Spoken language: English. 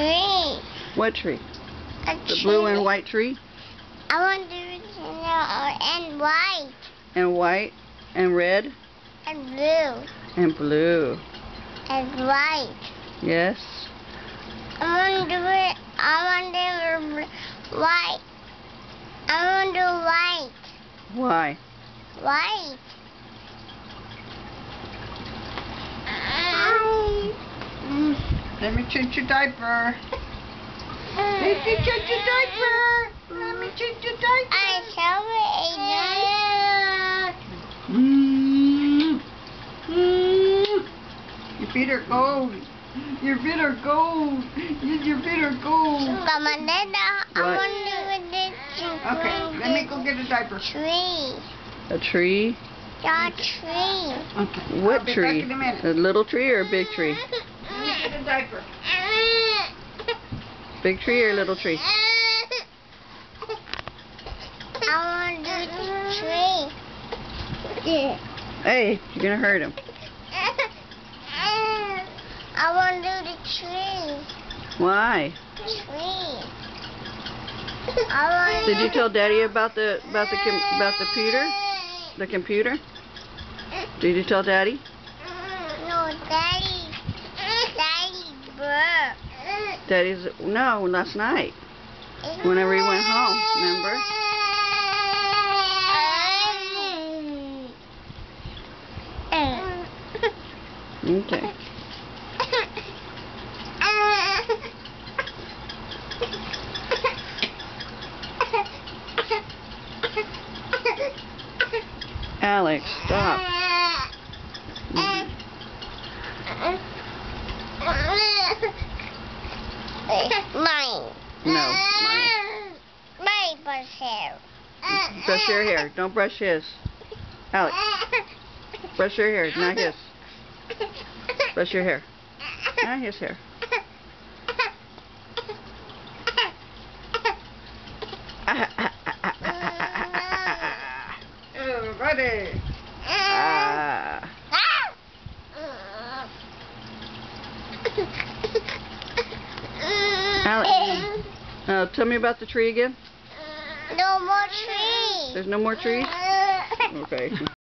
tree. What tree? A The tree. blue and white tree? I want to and white. And white and red And blue. and blue. And white. Yes. I want to do it. I want to do white. I want to do white. Why? White. Let me change your diaper. Let me change your diaper. Let me change your diaper. I saw it. Your feet are cold. Your feet are cold. Your feet are cold. Mama, Dada, I What? want to do this Okay, let me go get a diaper. tree. A tree? The tree. Okay. What I'll be tree? back in a minute. A little tree or a big tree? Let me get a diaper. Big tree or little tree? I want to do the tree. Hey, you're gonna hurt him. I want to do the tree. Why? Tree. I want Did you tell Daddy about the computer? The computer? Did you tell Daddy? No, Daddy. Bird. Daddy's no, last night. Whenever he went home, remember? Okay. Alex, stop. Mine. No, mine. My brush hair. Brush your hair. Don't brush his. Alex, brush your hair, not his. Brush your hair. Not his hair. Everybody. Alex, tell me about the tree again. No more trees. There's no more trees? Okay.